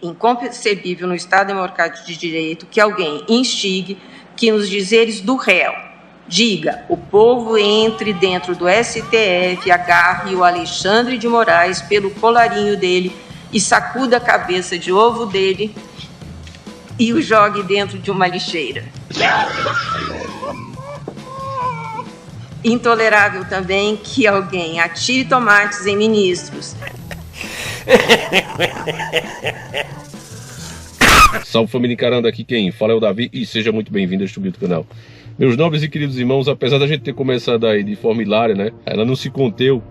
Inconcebível no Estado Democrático de Direito que alguém instigue que nos dizeres do réu diga: o povo entre dentro do STF, agarre o Alexandre de Moraes pelo colarinho dele e sacuda a cabeça de ovo dele e o jogue dentro de uma lixeira. Intolerável também que alguém atire tomates em ministros. Salve, família encarando, aqui quem fala é o Davi e seja muito bem-vindo a este vídeo do canal. Meus nobres e queridos irmãos, apesar da gente ter começado aí de forma hilária, né? Ela não se conteu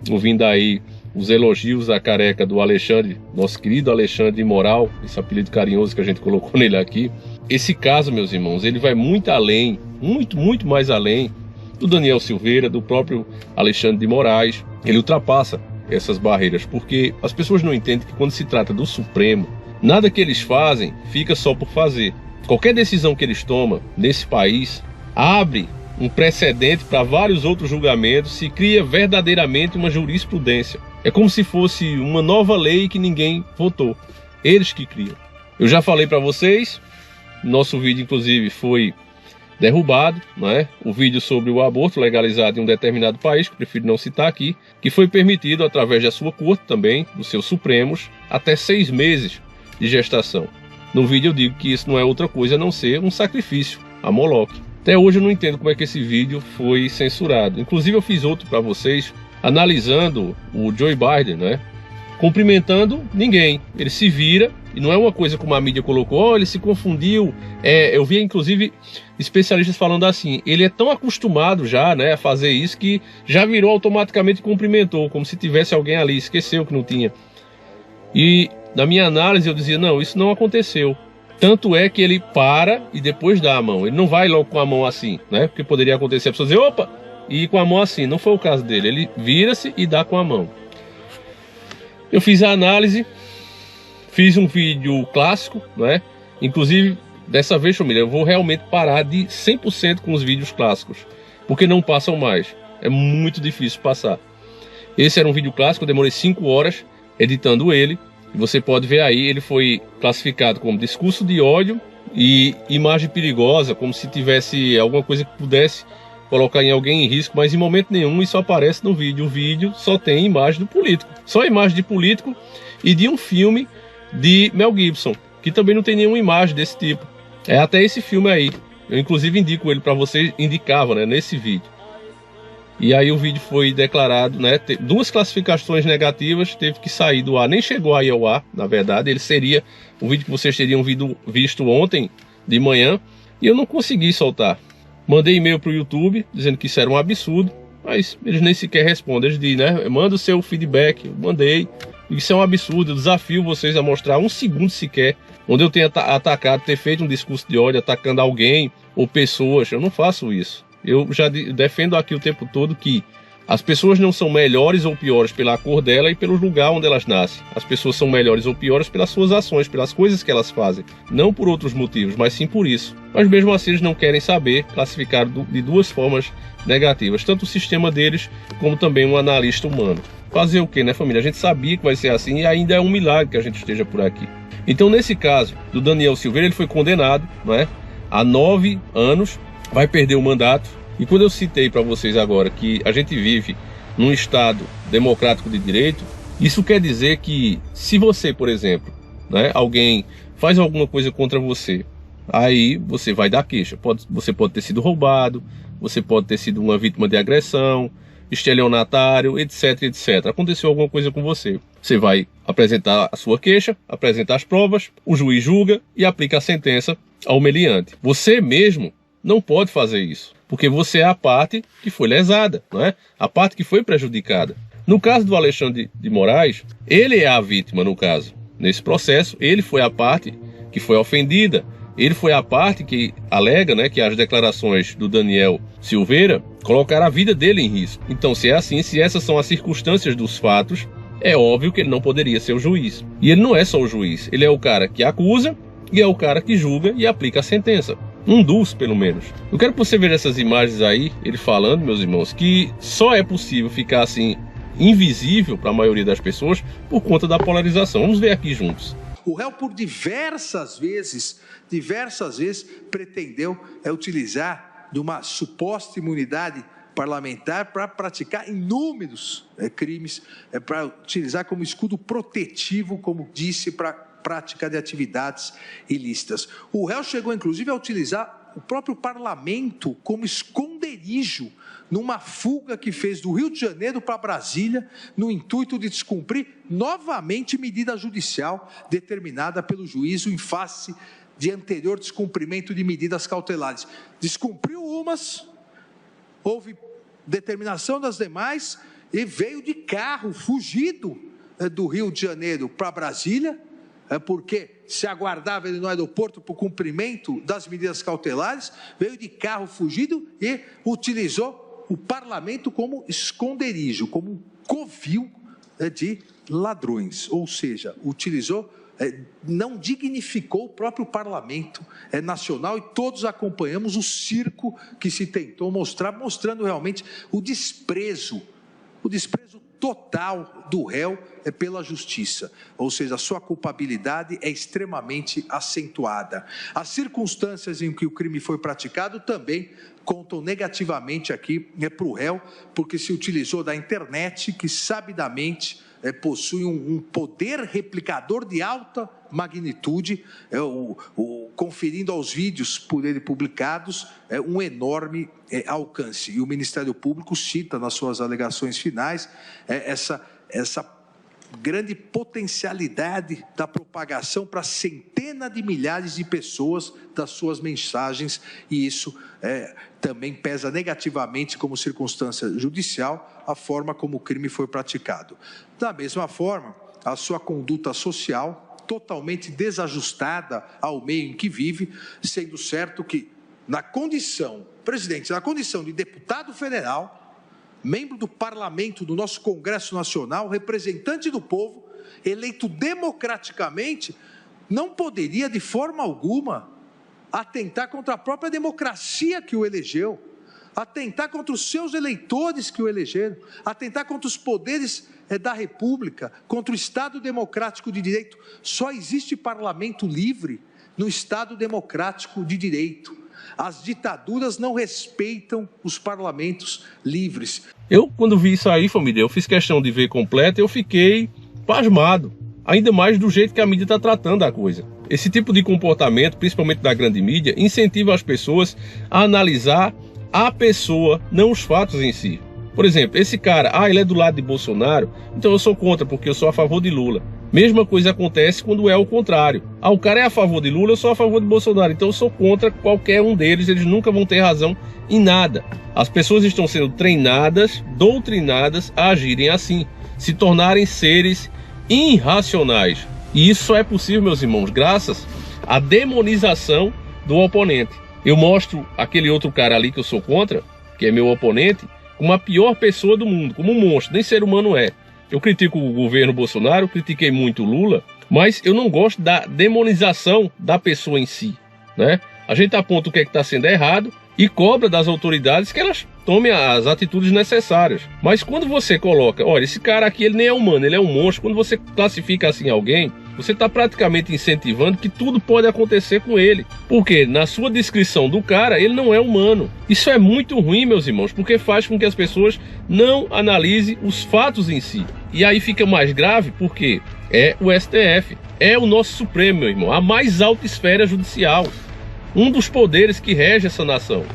ouvindo aí os elogios à careca do Alexandre, nosso querido Alexandre de Moral, esse apelido carinhoso que a gente colocou nele aqui. Esse caso, meus irmãos, ele vai muito além, muito mais além do Daniel Silveira, do próprio Alexandre de Moraes. Ele ultrapassa essas barreiras, porque as pessoas não entendem que quando se trata do Supremo, nada que eles fazem fica só por fazer. Qualquer decisão que eles tomam nesse país abre um precedente para vários outros julgamentos, se cria verdadeiramente uma jurisprudência. É como se fosse uma nova lei que ninguém votou, eles que criam. Eu já falei para vocês, nosso vídeo inclusive foi derrubado, né? O vídeo sobre o aborto legalizado em um determinado país, que prefiro não citar aqui, que foi permitido através da sua corte também, dos seus supremos, até 6 meses de gestação. No vídeo eu digo que isso não é outra coisa a não ser um sacrifício a Moloque. Até hoje eu não entendo como é que esse vídeo foi censurado. Inclusive eu fiz outro para vocês, analisando o Joe Biden, né? Cumprimentando ninguém. Ele se vira, e não é uma coisa como a mídia colocou, oh, ele se confundiu. Eu vi inclusive especialistas falando assim, ele é tão acostumado já, né, a fazer isso, que já virou automaticamente e cumprimentou, como se tivesse alguém ali, esqueceu que não tinha. E na minha análise eu dizia, não, isso não aconteceu. Tanto é que ele para e depois dá a mão. Ele não vai logo com a mão assim, né? Porque poderia acontecer a pessoa dizer, opa, e ir com a mão assim. Não foi o caso dele. Ele vira-se e dá com a mão. Eu fiz a análise, fiz um vídeo clássico, né? Inclusive, dessa vez, família, eu vou realmente parar de 100% com os vídeos clássicos, porque não passam mais. É muito difícil passar. Esse era um vídeo clássico, eu demorei 5 horas editando ele. Você pode ver aí, ele foi classificado como discurso de ódio e imagem perigosa, como se tivesse alguma coisa que pudesse colocar em alguém em risco, mas em momento nenhum isso aparece no vídeo. O vídeo só tem imagem do político, só imagem de político e de um filme de Mel Gibson, que também não tem nenhuma imagem desse tipo. É até esse filme aí, eu inclusive indico ele para vocês, indicava, né, nesse vídeo. E aí o vídeo foi declarado, né, 2 classificações negativas, teve que sair do ar, nem chegou aí ao ar, na verdade. Ele seria o vídeo que vocês teriam visto ontem de manhã, e eu não consegui soltar. Mandei e-mail para o YouTube, dizendo que isso era um absurdo, mas eles nem sequer respondem. Eles dizem, né, manda o seu feedback. Eu mandei, isso é um absurdo, eu desafio vocês a mostrar 1 segundo sequer, onde eu tenha atacado, ter feito um discurso de ódio, atacando alguém ou pessoas. Eu não faço isso. Eu já defendo aqui o tempo todo que as pessoas não são melhores ou piores pela cor dela e pelo lugar onde elas nascem. As pessoas são melhores ou piores pelas suas ações, pelas coisas que elas fazem. Não por outros motivos, mas sim por isso. Mas mesmo assim eles não querem saber, classificar de 2 formas negativas. Tanto o sistema deles, como também um analista humano. Fazer o quê, né, família? A gente sabia que vai ser assim e ainda é um milagre que a gente esteja por aqui. Então, nesse caso do Daniel Silveira, ele foi condenado, né, a 9 anos. Vai perder o mandato. E quando eu citei para vocês agora que a gente vive num Estado democrático de direito, isso quer dizer que se você, por exemplo, né, alguém faz alguma coisa contra você, aí você vai dar queixa. Você pode ter sido roubado, você pode ter sido uma vítima de agressão, estelionatário, etc, etc. Aconteceu alguma coisa com você. Você vai apresentar a sua queixa, apresentar as provas, o juiz julga e aplica a sentença ao meliante. Você mesmo não pode fazer isso, porque você é a parte que foi lesada, não é? A parte que foi prejudicada. No caso do Alexandre de Moraes, ele é a vítima no caso. Nesse processo, ele foi a parte que foi ofendida. Ele foi a parte que alega, né, que as declarações do Daniel Silveira colocaram a vida dele em risco. Então, se é assim, se essas são as circunstâncias dos fatos, é óbvio que ele não poderia ser o juiz. E ele não é só o juiz, ele é o cara que acusa e é o cara que julga e aplica a sentença. Um dos, pelo menos. Eu quero que você veja essas imagens aí, ele falando, meus irmãos, que só é possível ficar assim, invisível para a maioria das pessoas, por conta da polarização. Vamos ver aqui juntos. O réu, por diversas vezes, pretendeu utilizar de uma suposta imunidade parlamentar para praticar inúmeros crimes, para utilizar como escudo protetivo, como disse, para prática de atividades ilícitas. O réu chegou, inclusive, a utilizar o próprio parlamento como esconderijo numa fuga que fez do Rio de Janeiro para Brasília, no intuito de descumprir novamente medida judicial determinada pelo juízo em face de anterior descumprimento de medidas cautelares. Descumpriu umas, houve determinação das demais e veio de carro, fugido do Rio de Janeiro para Brasília, porque se aguardava ele no aeroporto para o cumprimento das medidas cautelares, veio de carro fugido e utilizou o parlamento como esconderijo, como um covil de ladrões, ou seja, utilizou, não dignificou o próprio parlamento nacional, e todos acompanhamos o circo que se tentou mostrar, mostrando realmente o desprezo total do réu pela justiça, ou seja, a sua culpabilidade é extremamente acentuada. As circunstâncias em que o crime foi praticado também contam negativamente aqui para o réu, porque se utilizou da internet, que sabidamente possui um poder replicador de alta magnitude, conferindo aos vídeos por ele publicados um enorme alcance. E o Ministério Público cita nas suas alegações finais essa grande potencialidade da propagação para centenas de milhares de pessoas das suas mensagens, e isso também pesa negativamente como circunstância judicial a forma como o crime foi praticado. Da mesma forma, a sua conduta social totalmente desajustada ao meio em que vive, sendo certo que presidente, na condição de deputado federal, membro do parlamento do nosso Congresso Nacional, representante do povo, eleito democraticamente, não poderia de forma alguma atentar contra a própria democracia que o elegeu, atentar contra os seus eleitores que o elegeram, atentar contra os poderes da República, contra o Estado democrático de direito. Só existe parlamento livre no Estado democrático de direito. As ditaduras não respeitam os parlamentos livres. Eu, quando vi isso aí, família, eu fiz questão de ver completo, eu fiquei pasmado. Ainda mais do jeito que a mídia está tratando a coisa. Esse tipo de comportamento, principalmente da grande mídia, incentiva as pessoas a analisar a pessoa, não os fatos em si. Por exemplo, esse cara, ele é do lado de Bolsonaro, então eu sou contra porque eu sou a favor de Lula. Mesma coisa acontece quando é o contrário. O cara é a favor de Lula, eu sou a favor de Bolsonaro, então eu sou contra qualquer um deles, eles nunca vão ter razão em nada. As pessoas estão sendo treinadas, doutrinadas a agirem assim, se tornarem seres irracionais. E isso só é possível, meus irmãos, graças à demonização do oponente. Eu mostro aquele outro cara ali que eu sou contra, que é meu oponente, como a pior pessoa do mundo, como um monstro, nem ser humano é. Eu critico o governo Bolsonaro, critiquei muito o Lula, mas eu não gosto da demonização da pessoa em si, né? A gente aponta o que é que está sendo errado e cobra das autoridades que elas tomem as atitudes necessárias. Mas quando você coloca, olha, esse cara aqui ele nem é humano, ele é um monstro, quando você classifica assim alguém, você está praticamente incentivando que tudo pode acontecer com ele. Porque na sua descrição do cara, ele não é humano. Isso é muito ruim, meus irmãos, porque faz com que as pessoas não analisem os fatos em si. E aí fica mais grave porque é o STF, é o nosso Supremo, meu irmão, a mais alta esfera judicial. Um dos poderes que rege essa nação.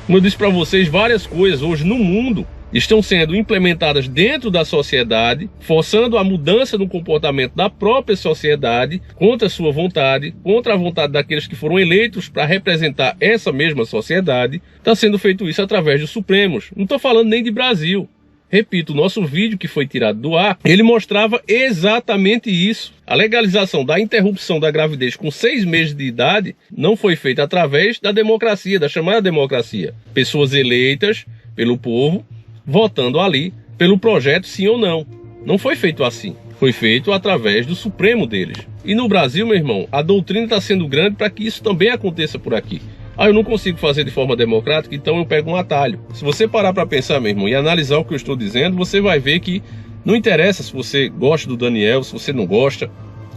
Como eu disse para vocês, várias coisas hoje no mundo estão sendo implementadas dentro da sociedade, forçando a mudança no comportamento da própria sociedade, contra a sua vontade, contra a vontade daqueles que foram eleitos para representar essa mesma sociedade. Está sendo feito isso através dos Supremos. Não estou falando nem de Brasil. Repito, o nosso vídeo que foi tirado do ar, ele mostrava exatamente isso. A legalização da interrupção da gravidez com 6 meses de idade não foi feita através da democracia, da chamada democracia. Pessoas eleitas pelo povo, votando ali pelo projeto sim ou não. Não foi feito assim. Foi feito através do Supremo deles. E no Brasil, meu irmão, a doutrina está sendo grande para que isso também aconteça por aqui. Eu não consigo fazer de forma democrática, então eu pego um atalho. Se você parar para pensar, meu irmão, e analisar o que eu estou dizendo, você vai ver que não interessa se você gosta do Daniel, se você não gosta.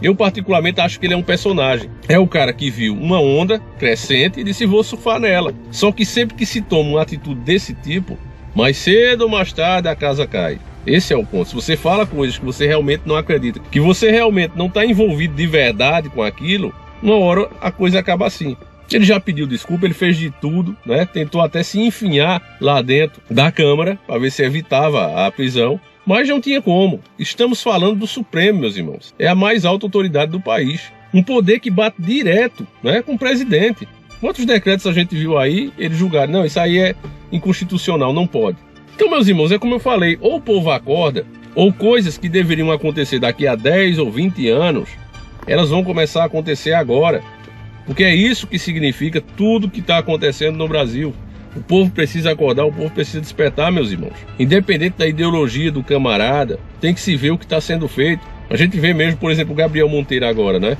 Eu particularmente acho que ele é um personagem. É o cara que viu uma onda crescente e disse, vou surfar nela. Só que sempre que se toma uma atitude desse tipo, mais cedo ou mais tarde a casa cai. Esse é o ponto. Se você fala coisas que você realmente não acredita, que você realmente não está envolvido de verdade com aquilo, uma hora a coisa acaba assim. Ele já pediu desculpa, ele fez de tudo, né? Tentou até se enfinhar lá dentro da Câmara para ver se evitava a prisão, mas não tinha como. Estamos falando do Supremo, meus irmãos. É a mais alta autoridade do país. Um poder que bate direto, né, com o presidente. Quantos decretos a gente viu aí, eles julgaram, não, isso aí é inconstitucional, não pode. Então, meus irmãos, é como eu falei, ou o povo acorda, ou coisas que deveriam acontecer daqui a 10 ou 20 anos, elas vão começar a acontecer agora. Porque é isso que significa tudo que está acontecendo no Brasil. O povo precisa acordar, o povo precisa despertar, meus irmãos. Independente da ideologia do camarada, tem que se ver o que está sendo feito. A gente vê mesmo, por exemplo, o Gabriel Monteiro agora, né?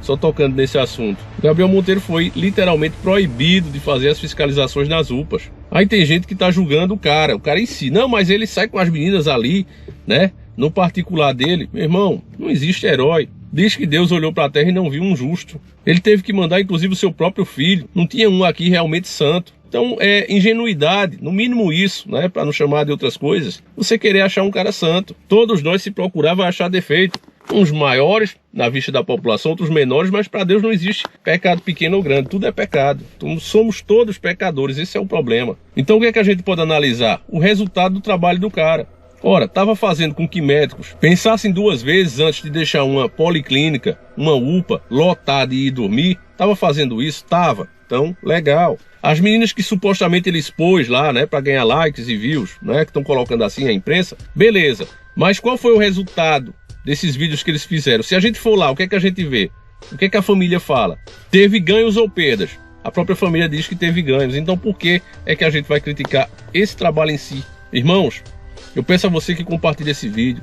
Só tocando nesse assunto. O Gabriel Monteiro foi literalmente proibido de fazer as fiscalizações nas UPAs. Aí tem gente que está julgando o cara em si. Não, mas ele sai com as meninas ali, né? No particular dele. Meu irmão, não existe herói. Diz que Deus olhou para a terra e não viu um justo. Ele teve que mandar, inclusive, o seu próprio filho. Não tinha um aqui realmente santo. Então, é ingenuidade, no mínimo isso, né? Para não chamar de outras coisas. Você querer achar um cara santo. Todos nós, se procurar, vai achar defeito. Uns maiores, na vista da população, outros menores, mas para Deus não existe pecado pequeno ou grande. Tudo é pecado. Então, somos todos pecadores. Esse é o problema. Então, o que é que a gente pode analisar? O resultado do trabalho do cara. Ora, estava fazendo com que médicos pensassem duas vezes antes de deixar uma policlínica, uma UPA, lotada e ir dormir. Estava fazendo isso? Estava. Então, legal. As meninas que supostamente ele expôs lá, né, para ganhar likes e views, né, que estão colocando assim a imprensa, beleza. Mas qual foi o resultado desses vídeos que eles fizeram? Se a gente for lá, o que é que a gente vê? O que é que a família fala? Teve ganhos ou perdas? A própria família diz que teve ganhos. Então, por que é que a gente vai criticar esse trabalho em si? Irmãos, eu peço a você que compartilhe esse vídeo,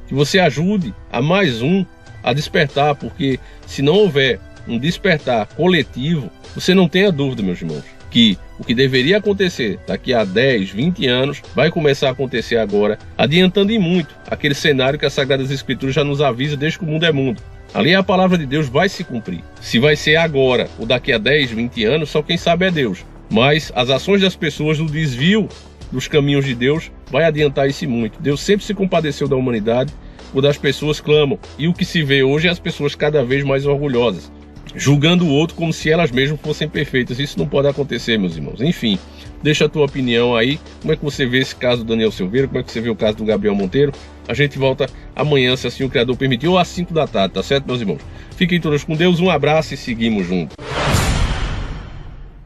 que você ajude a mais um a despertar, porque se não houver um despertar coletivo, você não tenha dúvida, meus irmãos, que o que deveria acontecer daqui a 10, 20 anos vai começar a acontecer agora, adiantando em muito aquele cenário que as Sagradas Escrituras já nos avisa desde que o mundo é mundo. Ali a palavra de Deus vai se cumprir. Se vai ser agora ou daqui a 10, 20 anos, só quem sabe é Deus. Mas as ações das pessoas no desvio dos caminhos de Deus vai adiantar isso muito. Deus sempre se compadeceu da humanidade, quando as pessoas clamam. E o que se vê hoje é as pessoas cada vez mais orgulhosas, julgando o outro como se elas mesmas fossem perfeitas. Isso não pode acontecer, meus irmãos. Enfim, deixa a tua opinião aí. Como é que você vê esse caso do Daniel Silveira? Como é que você vê o caso do Gabriel Monteiro? A gente volta amanhã, se assim o Criador permitir, ou às 5 da tarde, tá certo, meus irmãos? Fiquem todos com Deus, um abraço e seguimos juntos.